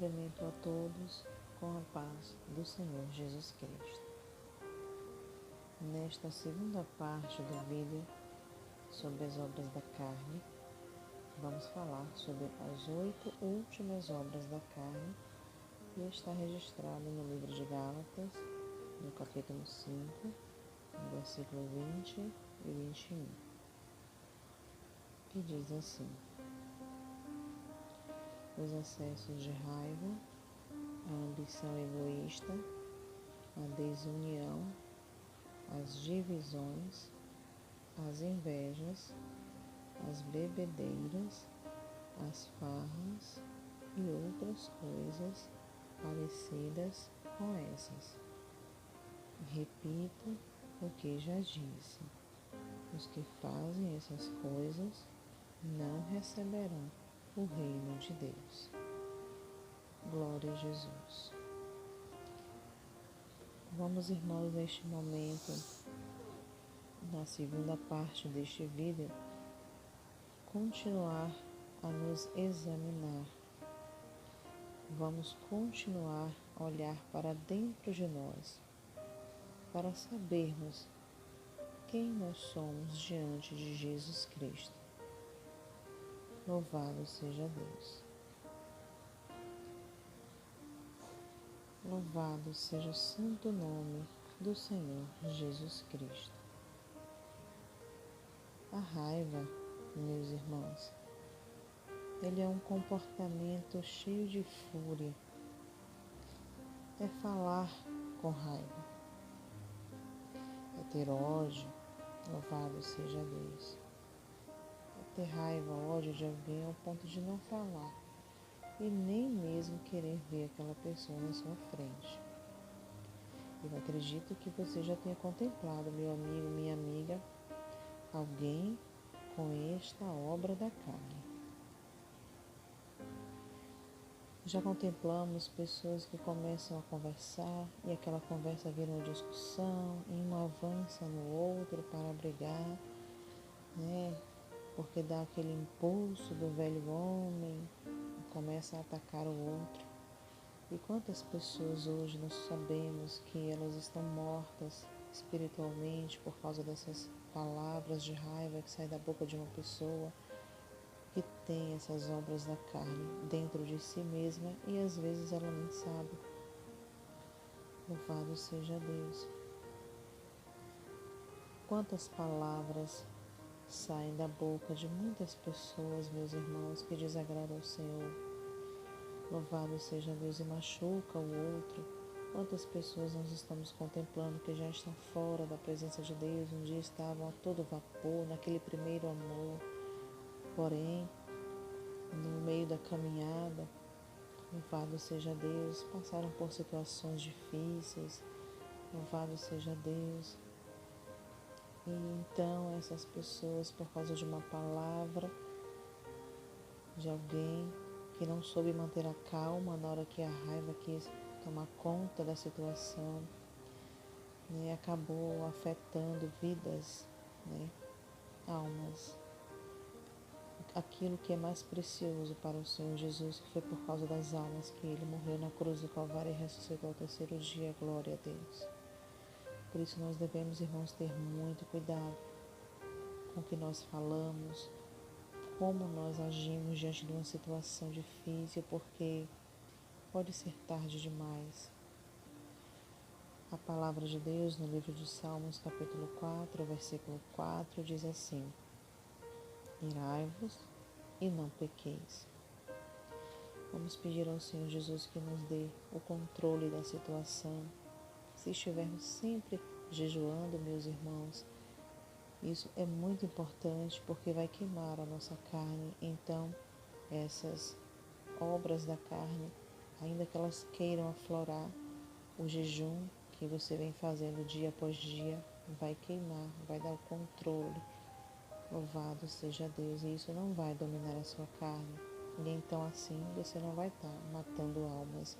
Cumprimento a todos com a paz do Senhor Jesus Cristo. Nesta segunda parte do vídeo sobre as obras da carne, vamos falar sobre as 8 últimas obras da carne que está registrado no livro de Gálatas, no capítulo 5, no versículo 20 e 21, que diz assim: os excessos de raiva, a ambição egoísta, a desunião, as divisões, as invejas, as bebedeiras, as farras e outras coisas parecidas com essas. Repito o que já disse: os que fazem essas coisas não receberão o reino de Deus. Glória a Jesus. Vamos, irmãos, neste momento, na segunda parte deste vídeo, continuar a nos examinar. Vamos continuar a olhar para dentro de nós, para sabermos quem nós somos diante de Jesus Cristo. Louvado seja Deus. Louvado seja o santo nome do Senhor Jesus Cristo. A raiva, meus irmãos, ele é um comportamento cheio de fúria. É falar com raiva. É ter ódio, louvado seja Deus. É ter raiva, ódio de alguém ao ponto de não falar e nem mesmo querer ver aquela pessoa na sua frente. Eu acredito que você já tenha contemplado, meu amigo, minha amiga, alguém com esta obra da carne. Já contemplamos pessoas que começam a conversar e aquela conversa vira uma discussão e um avança no outro para brigar, porque dá aquele impulso do velho homem e começa a atacar o outro. E quantas pessoas hoje nós sabemos que elas estão mortas espiritualmente por causa dessas palavras de raiva que saem da boca de uma pessoa que tem essas obras da carne dentro de si mesma e às vezes ela nem sabe. Louvado seja Deus. Quantas palavras saem da boca de muitas pessoas, meus irmãos, que desagradam ao Senhor. Louvado seja Deus, e machuca o outro. Quantas pessoas nós estamos contemplando que já estão fora da presença de Deus, um dia estavam a todo vapor, naquele primeiro amor, porém, no meio da caminhada, louvado seja Deus, passaram por situações difíceis, louvado seja Deus. E então essas pessoas, por causa de uma palavra de alguém que não soube manter a calma na hora que a raiva quis tomar conta da situação, acabou afetando vidas, almas. Aquilo que é mais precioso para o Senhor Jesus, que foi por causa das almas que Ele morreu na cruz do Calvário e ressuscitou ao terceiro dia. Glória a Deus. Por isso nós devemos, irmãos, ter muito cuidado com o que nós falamos, como nós agimos diante de uma situação difícil, porque pode ser tarde demais. A palavra de Deus no livro de Salmos, capítulo 4, versículo 4, diz assim: irai-vos e não pequeis. Vamos pedir ao Senhor Jesus que nos dê o controle da situação. Se estivermos sempre jejuando, meus irmãos, isso é muito importante porque vai queimar a nossa carne. Então, essas obras da carne, ainda que elas queiram aflorar, o jejum que você vem fazendo dia após dia vai queimar, vai dar o controle. Louvado seja Deus, e isso não vai dominar a sua carne. E então assim você não vai estar matando almas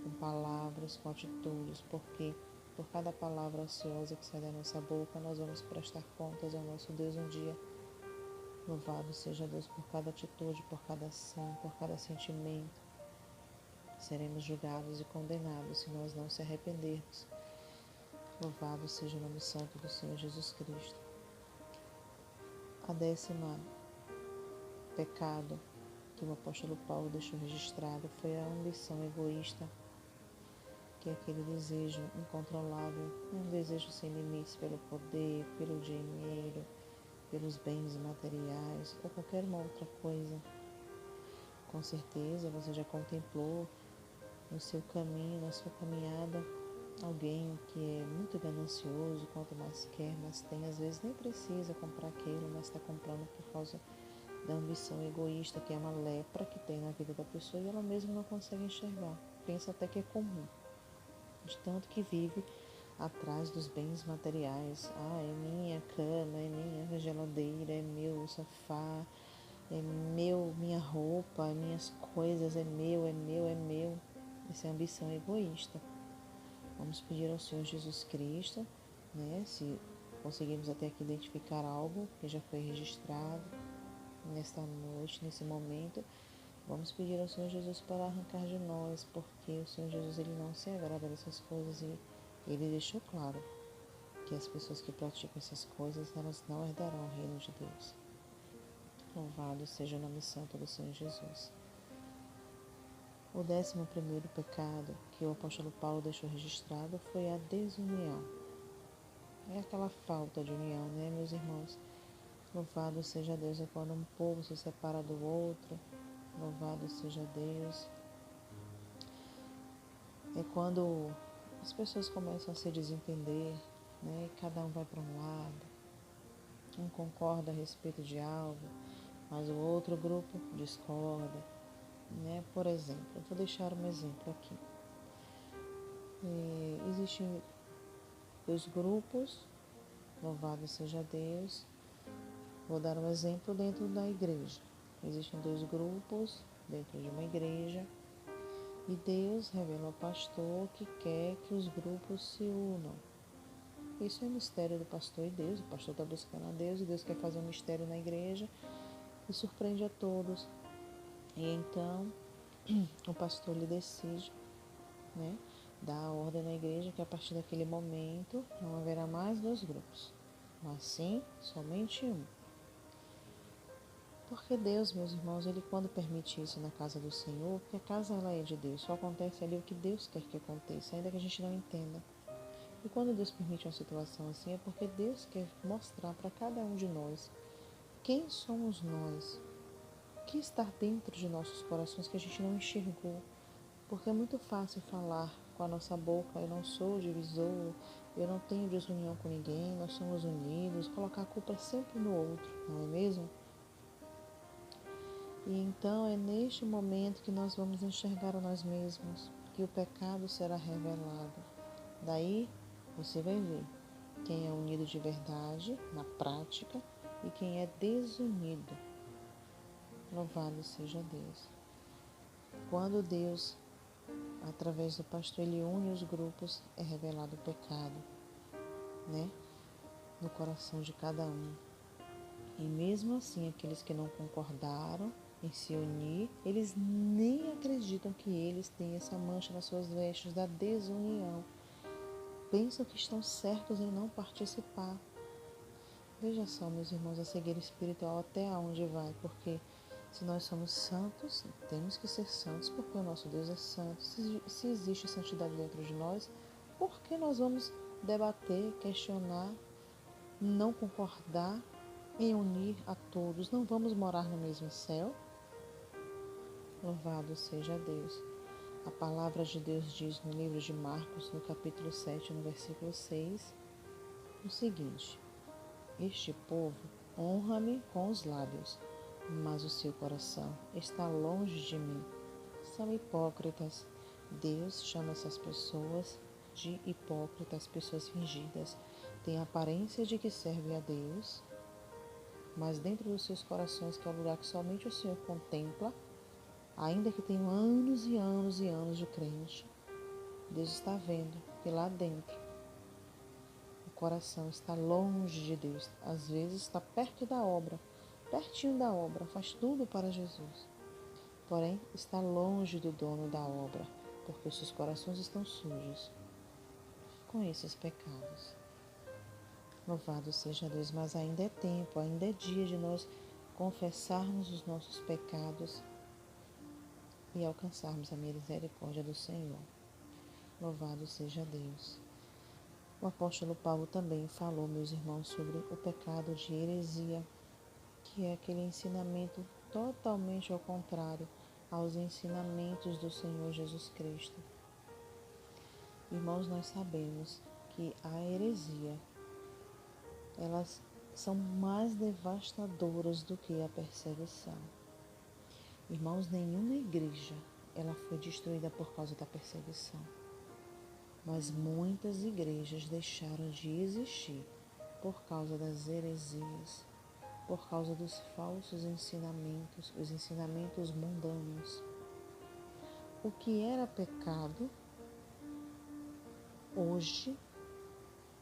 com palavras, com atitudes, porque por cada palavra ociosa que sai da nossa boca, nós vamos prestar contas ao nosso Deus um dia. Louvado seja Deus por cada atitude, por cada ação, por cada sentimento. seremos julgados e condenados se nós não se arrependermos. Louvado seja o nome santo do Senhor Jesus Cristo. A 10ª pecado que o apóstolo Paulo deixou registrado foi a ambição egoísta, que é aquele desejo incontrolável, um desejo sem limites pelo poder, pelo dinheiro, pelos bens materiais ou qualquer uma outra coisa. Com certeza você já contemplou no seu caminho, na sua caminhada, alguém que é muito ganancioso, quanto mais quer, mais tem, às vezes nem precisa comprar aquilo, mas está comprando por causa da ambição egoísta, que é uma lepra que tem na vida da pessoa e ela mesma não consegue enxergar. Pensa até que é comum, de tanto que vive atrás dos bens materiais. É minha cama, é minha geladeira, é meu sofá, é minha roupa, é minhas coisas, é meu, é meu, é meu. Essa é a ambição egoísta. Vamos pedir ao Senhor Jesus Cristo, se conseguirmos até aqui identificar algo que já foi registrado nesta noite, nesse momento, vamos pedir ao Senhor Jesus para arrancar de nós, porque o Senhor Jesus ele não se agrada dessas coisas e ele deixou claro que as pessoas que praticam essas coisas, elas não herdarão o reino de Deus. Louvado seja o nome santo do Senhor Jesus. O 11º pecado que o apóstolo Paulo deixou registrado foi a desunião. É aquela falta de união, meus irmãos? Louvado seja Deus, é quando um povo se separa do outro. Louvado seja Deus. É quando as pessoas começam a se desentender, e cada um vai para um lado. Um concorda a respeito de algo, mas o outro grupo discorda. Por exemplo, eu vou deixar um exemplo aqui. Existem 2 grupos, louvado seja Deus. Vou dar um exemplo dentro da igreja. Existem 2 grupos dentro de uma igreja e Deus revela ao pastor que quer que os grupos se unam. Isso é mistério do pastor e Deus. O pastor está buscando a Deus e Deus quer fazer um mistério na igreja e surpreende a todos. E então o pastor lhe decide, dar a ordem na igreja que a partir daquele momento não haverá mais 2 grupos, mas sim somente um. Porque Deus, meus irmãos, ele quando permite isso na casa do Senhor, porque a casa ela é de Deus, só acontece ali o que Deus quer que aconteça, ainda que a gente não entenda. E quando Deus permite uma situação assim, é porque Deus quer mostrar para cada um de nós quem somos nós, o que está dentro de nossos corações que a gente não enxergou. Porque é muito fácil falar com a nossa boca, eu não sou divisor, eu não tenho desunião com ninguém, nós somos unidos, colocar a culpa sempre no outro, não é mesmo? E então é neste momento que nós vamos enxergar a nós mesmos, que o pecado será revelado. Daí você vai ver quem é unido de verdade, na prática, e quem é desunido. Louvado seja Deus. Quando Deus, através do pastor, ele une os grupos, é revelado o pecado, no coração de cada um. E mesmo assim, aqueles que não concordaram em se unir, eles nem acreditam que eles têm essa mancha nas suas vestes da desunião. Pensam que estão certos em não participar. Veja só, meus irmãos, a cegueira espiritual até onde vai, porque se nós somos santos, temos que ser santos, porque o nosso Deus é santo. Se existe santidade dentro de nós, por que nós vamos debater, questionar, não concordar em unir a todos? Não vamos morar no mesmo céu? Louvado seja Deus. A palavra de Deus diz no livro de Marcos, no capítulo 7, no versículo 6, o seguinte: este povo honra-me com os lábios, mas o seu coração está longe de mim. São hipócritas. Deus chama essas pessoas de hipócritas, pessoas fingidas. Têm a aparência de que servem a Deus, mas dentro dos seus corações, que é o lugar que somente o Senhor contempla, ainda que tenham anos e anos e anos de crente, Deus está vendo que lá dentro o coração está longe de Deus. Às vezes está perto da obra, pertinho da obra, faz tudo para Jesus, porém está longe do dono da obra, porque os seus corações estão sujos com esses pecados. Louvado seja Deus, mas ainda é tempo, ainda é dia de nós confessarmos os nossos pecados e alcançarmos a misericórdia do Senhor. Louvado seja Deus. O apóstolo Paulo também falou, meus irmãos, sobre o pecado de heresia, que é aquele ensinamento totalmente ao contrário aos ensinamentos do Senhor Jesus Cristo. Irmãos, nós sabemos que a heresia, elas são mais devastadoras do que a perseguição. Irmãos, nenhuma igreja ela foi destruída por causa da perseguição, mas muitas igrejas deixaram de existir por causa das heresias, por causa dos falsos ensinamentos, os ensinamentos mundanos. O que era pecado, hoje,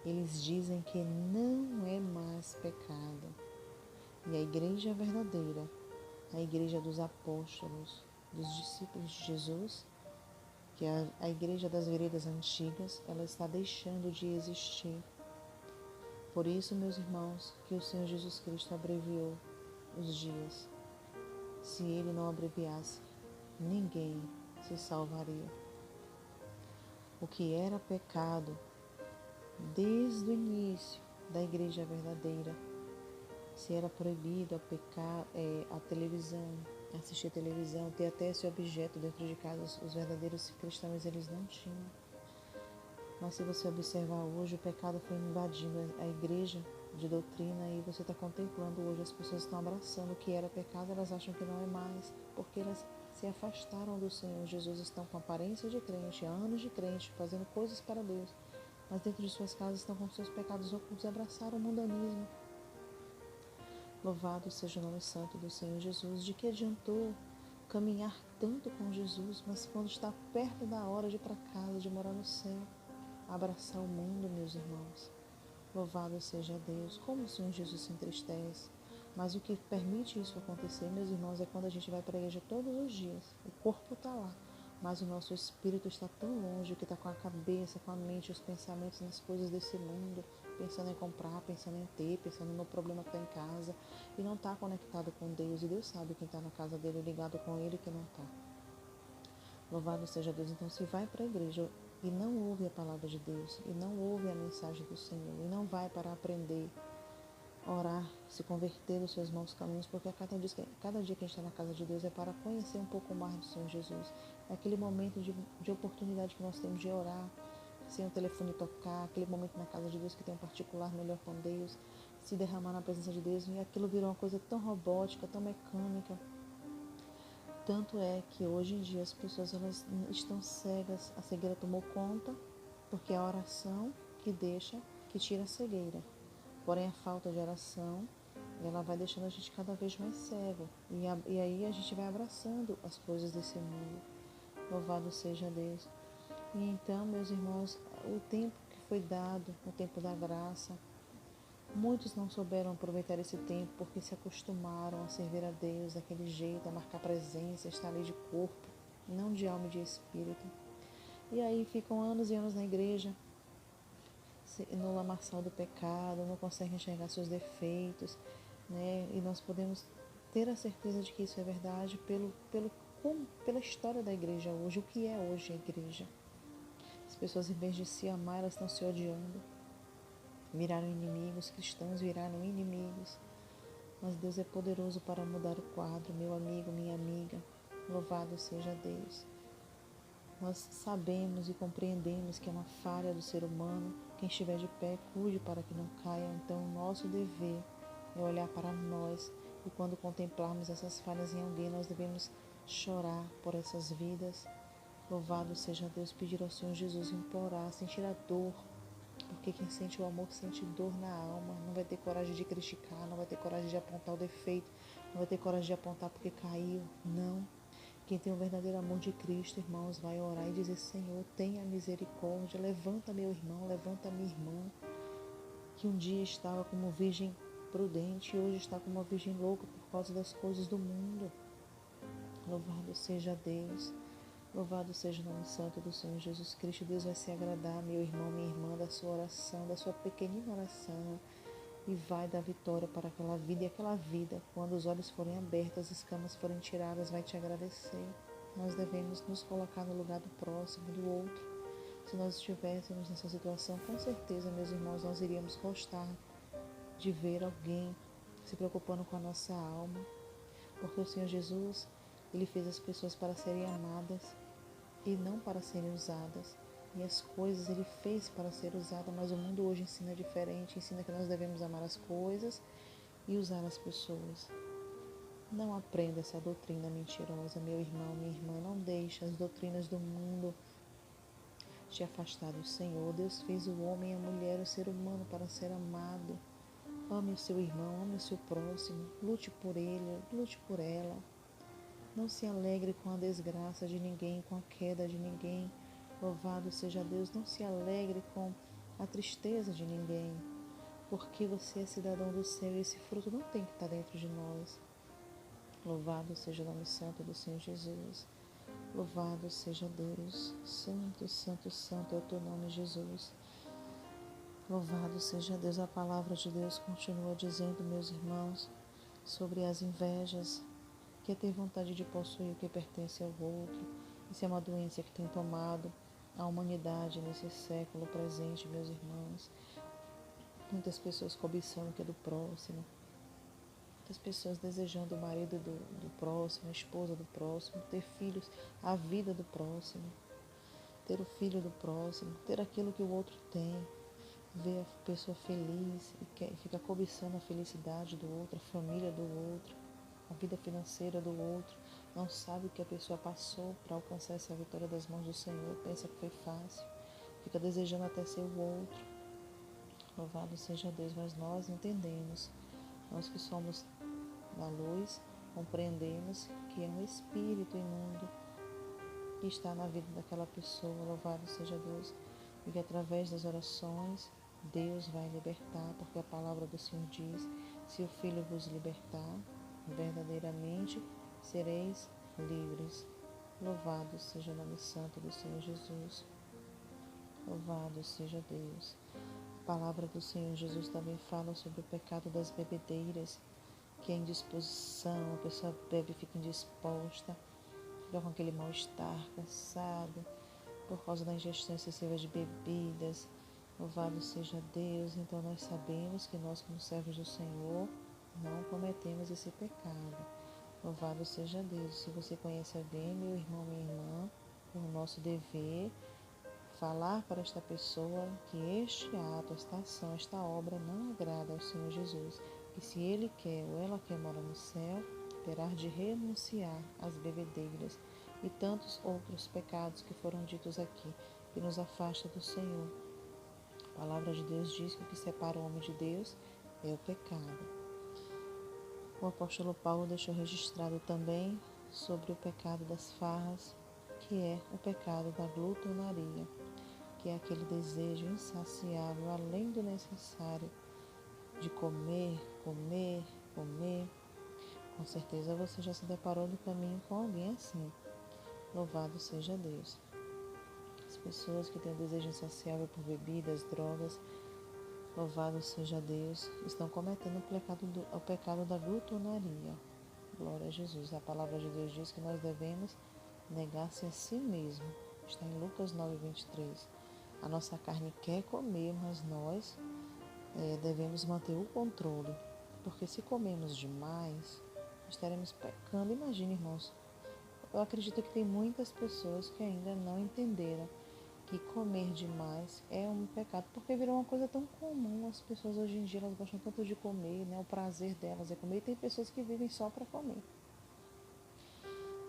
eles dizem que não é mais pecado. E a igreja verdadeira, a igreja dos apóstolos, dos discípulos de Jesus, que é a igreja das veredas antigas, ela está deixando de existir. Por isso, meus irmãos, que o Senhor Jesus Cristo abreviou os dias. Se Ele não abreviasse, ninguém se salvaria. O que era pecado desde o início da igreja verdadeira, se era proibido a televisão, assistir televisão, ter até esse objeto dentro de casa, os verdadeiros cristãos eles não tinham. Mas se você observar hoje, o pecado foi invadindo a igreja de doutrina e você está contemplando hoje, as pessoas estão abraçando o que era pecado, elas acham que não é mais, porque elas se afastaram do Senhor Jesus, estão com aparência de crente, anos de crente, fazendo coisas para Deus, mas dentro de suas casas estão com seus pecados ocultos e abraçaram o mundanismo. Louvado seja o nome santo do Senhor Jesus. De que adiantou caminhar tanto com Jesus, mas quando está perto da hora de ir para casa, de morar no céu, abraçar o mundo, meus irmãos? Louvado seja Deus. Como o Senhor Jesus se entristece. Mas o que permite isso acontecer, meus irmãos, é quando a gente vai para a igreja todos os dias. O corpo está lá, mas o nosso espírito está tão longe, que está com a cabeça, com a mente, os pensamentos nas coisas desse mundo, pensando em comprar, pensando em ter, pensando no problema que está em casa, e não está conectado com Deus. E Deus sabe quem está na casa dele, ligado com ele, e quem não está. Louvado seja Deus. Então, se vai para a igreja e não ouve a palavra de Deus, e não ouve a mensagem do Senhor, e não vai para aprender, orar, se converter dos seus maus caminhos, porque cada dia que a gente está na casa de Deus é para conhecer um pouco mais do Senhor Jesus. É aquele momento de oportunidade que nós temos de orar, sem o telefone tocar, aquele momento na casa de Deus que tem um particular melhor com Deus, se derramar na presença de Deus, e aquilo virou uma coisa tão robótica, tão mecânica. Tanto é que hoje em dia as pessoas elas estão cegas, a cegueira tomou conta, porque é a oração que tira a cegueira. Porém, a falta de oração, ela vai deixando a gente cada vez mais cego. E aí a gente vai abraçando as coisas desse mundo. Louvado seja Deus. E então, meus irmãos, o tempo que foi dado, o tempo da graça, muitos não souberam aproveitar esse tempo porque se acostumaram a servir a Deus daquele jeito, a marcar presença, a estar ali de corpo, não de alma e de espírito. E aí ficam anos e anos na igreja, no lamaçal do pecado, não conseguem enxergar seus defeitos, né? E nós podemos ter a certeza de que isso é verdade pela história da igreja hoje, o que é hoje a igreja. As pessoas, em vez de se amar, elas estão se odiando. Viraram inimigos, cristãos viraram inimigos. Mas Deus é poderoso para mudar o quadro, meu amigo, minha amiga. Louvado seja Deus. Nós sabemos e compreendemos que é uma falha do ser humano. Quem estiver de pé, cuide para que não caia. Então, o nosso dever é olhar para nós. E quando contemplarmos essas falhas em alguém, nós devemos chorar por essas vidas. Louvado seja Deus, pedir ao Senhor Jesus, implorar, sentir a dor. Porque quem sente o amor sente dor na alma. Não vai ter coragem de criticar, não vai ter coragem de apontar o defeito, não vai ter coragem de apontar porque caiu. Não. Quem tem o verdadeiro amor de Cristo, irmãos, vai orar e dizer: Senhor, tenha misericórdia, levanta meu irmão, levanta minha irmã, que um dia estava como virgem prudente e hoje está como uma virgem louca por causa das coisas do mundo. Louvado seja Deus. Louvado seja o nome santo do Senhor Jesus Cristo. Deus vai se agradar, meu irmão, minha irmã, da sua oração, da sua pequenina oração, e vai dar vitória para aquela vida. E aquela vida, quando os olhos forem abertos, as escamas forem tiradas, vai te agradecer. Nós devemos nos colocar no lugar do próximo, do outro. Se nós estivéssemos nessa situação, com certeza, meus irmãos, nós iríamos gostar de ver alguém se preocupando com a nossa alma, porque o Senhor Jesus, Ele fez as pessoas para serem amadas e não para serem usadas. E as coisas Ele fez para ser usada, mas o mundo hoje ensina diferente, ensina que nós devemos amar as coisas e usar as pessoas. Não aprenda essa doutrina mentirosa, meu irmão, minha irmã. Não deixe as doutrinas do mundo te afastar do Senhor. Deus fez o homem e a mulher, o ser humano, para ser amado. Ame o seu irmão, ame o seu próximo, lute por ele, lute por ela. Não se alegre com a desgraça de ninguém, com a queda de ninguém. Louvado seja Deus. Não se alegre com a tristeza de ninguém, porque você é cidadão do céu e esse fruto não tem que estar dentro de nós. Louvado seja o nome santo do Senhor Jesus. Louvado seja Deus. Santo, santo, santo é o teu nome, Jesus. Louvado seja Deus. A palavra de Deus continua dizendo, meus irmãos, sobre as invejas, que é ter vontade de possuir o que pertence ao outro. Isso é uma doença que tem tomado a humanidade nesse século presente, meus irmãos. Muitas pessoas cobiçando o que é do próximo. Muitas pessoas desejando o marido do próximo, a esposa do próximo, ter filhos, a vida do próximo, ter o filho do próximo, ter aquilo que o outro tem. Ver a pessoa feliz e fica cobiçando a felicidade do outro, a família do outro, a vida financeira do outro. Não sabe o que a pessoa passou para alcançar essa vitória das mãos do Senhor. Pensa que foi fácil. Fica desejando até ser o outro. Louvado seja Deus, mas nós entendemos. Nós que somos da luz, compreendemos que é um espírito imundo que está na vida daquela pessoa. Louvado seja Deus. E que através das orações Deus vai libertar, porque a palavra do Senhor diz: se o Filho vos libertar, verdadeiramente sereis livres. Louvado seja o nome santo do Senhor Jesus. Louvado seja Deus. A palavra do Senhor Jesus também fala sobre o pecado das bebedeiras, que é indisposição, a pessoa bebe e fica indisposta, fica com aquele mal-estar, cansado, por causa da ingestão excessiva de bebidas. Louvado seja Deus. Então nós sabemos que nós, como servos do Senhor, não cometemos esse pecado. Louvado seja Deus. Se você conhece alguém, meu irmão, minha irmã, é o nosso dever falar para esta pessoa que este ato, esta ação, esta obra não agrada ao Senhor Jesus. E se ele quer ou ela quer morar no céu, terá de renunciar às bebedeiras e tantos outros pecados que foram ditos aqui, que nos afasta do Senhor. A palavra de Deus diz que o que separa o homem de Deus é o pecado. O apóstolo Paulo deixou registrado também sobre o pecado das farras, que é o pecado da glutonaria, que é aquele desejo insaciável, além do necessário, de comer, comer, comer. Com certeza você já se deparou no caminho com alguém assim. Louvado seja Deus. As pessoas que têm o desejo insaciável por bebidas, drogas, louvado seja Deus, estão cometendo o pecado da glutonaria. Glória a Jesus. A palavra de Deus diz que nós devemos negar-se a si mesmo. Está em Lucas 9:23. A nossa carne quer comer, mas nós devemos manter o controle. Porque se comermos demais, estaremos pecando. Imagine, irmãos, eu acredito que tem muitas pessoas que ainda não entenderam que comer demais é um pecado, porque virou uma coisa tão comum. As pessoas hoje em dia, elas gostam tanto de comer, né? O prazer delas é comer, e tem pessoas que vivem só para comer,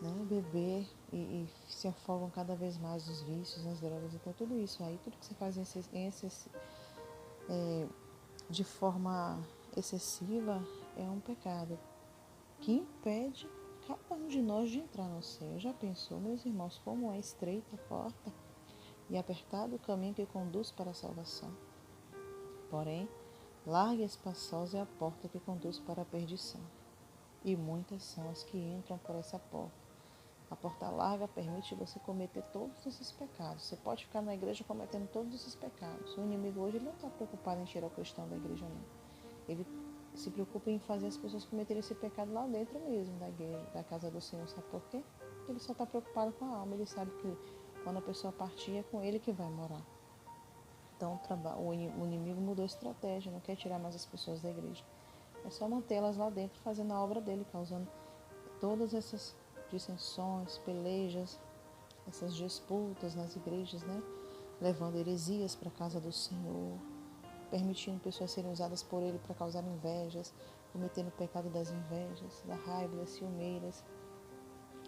né? Beber e se afogam cada vez mais nos vícios, nas drogas. Então tudo isso aí, tudo que você faz de forma excessiva é um pecado que impede cada um de nós de entrar no céu. Já pensou, meus irmãos, como é estreita a porta e apertado o caminho que conduz para a salvação? Porém, larga e espaçosa é a porta que conduz para a perdição, e muitas são as que entram por essa porta. A porta larga permite você cometer todos esses pecados. Você pode ficar na igreja cometendo todos esses pecados. O inimigo hoje ele não está preocupado em tirar o cristão da igreja, não. Ele se preocupa em fazer as pessoas cometerem esse pecado lá dentro mesmo da igreja, da casa do Senhor. Sabe por quê? Porque ele só está preocupado com a alma. Ele sabe que quando a pessoa partir é com ele que vai morar. Então o inimigo mudou a estratégia, não quer tirar mais as pessoas da igreja. É só mantê-las lá dentro fazendo a obra dele, causando todas essas dissensões, pelejas, essas disputas nas igrejas, né? Levando heresias para a casa do Senhor, permitindo pessoas serem usadas por ele para causar invejas, cometendo o pecado das invejas, da raiva, das ciumeiras.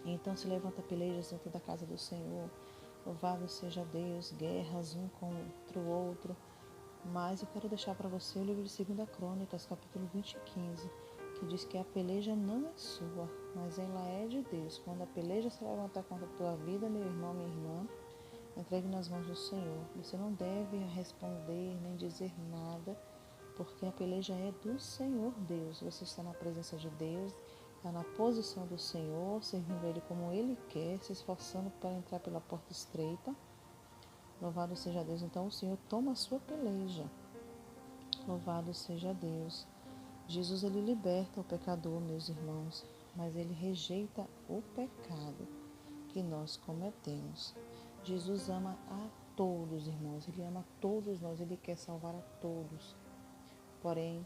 E então se levanta pelejas dentro da casa do Senhor. Louvado seja Deus, guerras um contra o outro. Mas eu quero deixar para você o livro de 2 Crônicas, capítulo 20 e 15, que diz que a peleja não é sua, mas ela é de Deus. Quando a peleja se levantar contra a tua vida, meu irmão, minha irmã, entregue nas mãos do Senhor. Você não deve responder nem dizer nada, porque a peleja é do Senhor Deus. Você está na presença de Deus, está na posição do Senhor, servindo Ele como Ele quer, se esforçando para entrar pela porta estreita. Louvado seja Deus. Então o Senhor toma a sua peleja. Louvado seja Deus. Jesus, ele liberta o pecador, meus irmãos, mas ele rejeita o pecado que nós cometemos. Jesus ama a todos, irmãos. Ele ama a todos nós. Ele quer salvar a todos. Porém,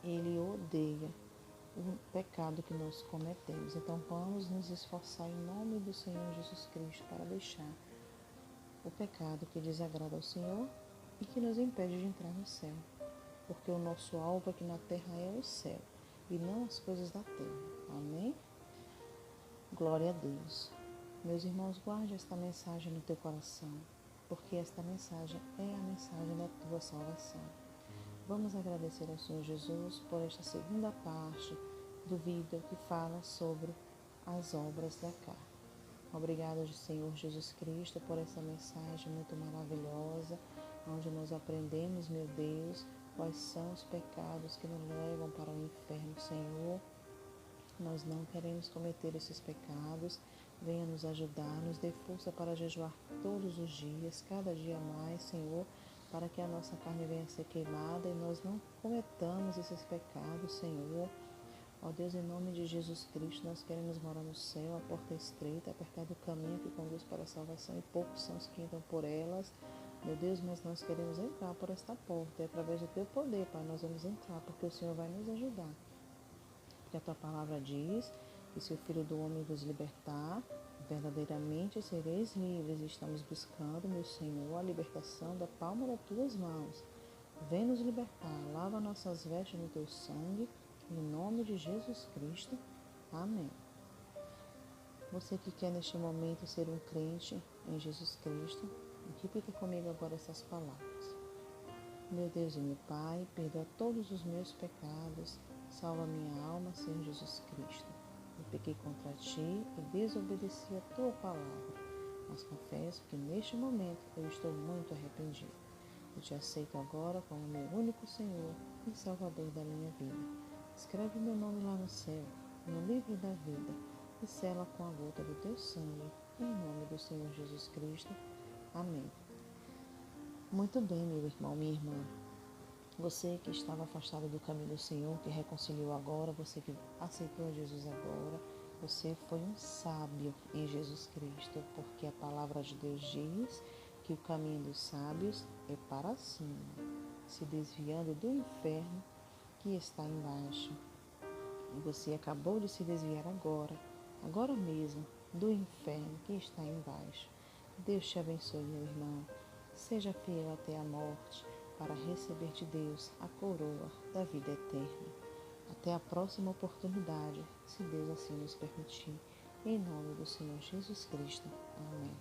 ele odeia o pecado que nós cometemos. Então, vamos nos esforçar em nome do Senhor Jesus Cristo para deixar o pecado que desagrada ao Senhor e que nos impede de entrar no céu. Porque o nosso alvo aqui na terra é o céu e não as coisas da terra. Amém? Glória a Deus. Meus irmãos, guarde esta mensagem no teu coração, porque esta mensagem é a mensagem da tua salvação. Vamos agradecer ao Senhor Jesus por esta segunda parte do vídeo que fala sobre as obras da carne. Obrigado, Senhor Jesus Cristo, por essa mensagem muito maravilhosa, onde nós aprendemos, meu Deus, quais são os pecados que nos levam para o inferno, Senhor. Nós não queremos cometer esses pecados. Venha nos ajudar, nos dê força para jejuar todos os dias, cada dia mais, Senhor, para que a nossa carne venha a ser queimada e nós não cometamos esses pecados, Senhor. Ó Deus, em nome de Jesus Cristo, nós queremos morar no céu, a porta é estreita, apertado o caminho que conduz para a salvação e poucos são os que entram por elas. Meu Deus, mas nós queremos entrar por esta porta e através do teu poder, Pai, nós vamos entrar, porque o Senhor vai nos ajudar. Porque a tua palavra diz que se o Filho do Homem vos libertar, verdadeiramente sereis livres. E estamos buscando, meu Senhor, a libertação da palma das tuas mãos. Vem nos libertar, lava nossas vestes no teu sangue, em nome de Jesus Cristo. Amém. Você que quer neste momento ser um crente em Jesus Cristo, repita comigo agora essas palavras. Meu Deus e meu Pai, perdoa todos os meus pecados, salva minha alma, Senhor Jesus Cristo. Eu pequei contra ti e desobedeci a tua palavra, mas confesso que neste momento eu estou muito arrependido. Eu te aceito agora como meu único Senhor e Salvador da minha vida. Escreve meu nome lá no céu, no livro da vida, e sela com a gota do teu sangue, em nome do Senhor Jesus Cristo. Amém. Muito bem, meu irmão, minha irmã. Você que estava afastado do caminho do Senhor, que reconciliou agora, você que aceitou a Jesus agora, você foi um sábio em Jesus Cristo, porque a palavra de Deus diz que o caminho dos sábios é para cima, se desviando do inferno que está embaixo. E você acabou de se desviar agora mesmo, do inferno que está embaixo. Deus te abençoe, meu irmão. Seja fiel até a morte, para receber de Deus a coroa da vida eterna. Até a próxima oportunidade, se Deus assim nos permitir. Em nome do Senhor Jesus Cristo. Amém.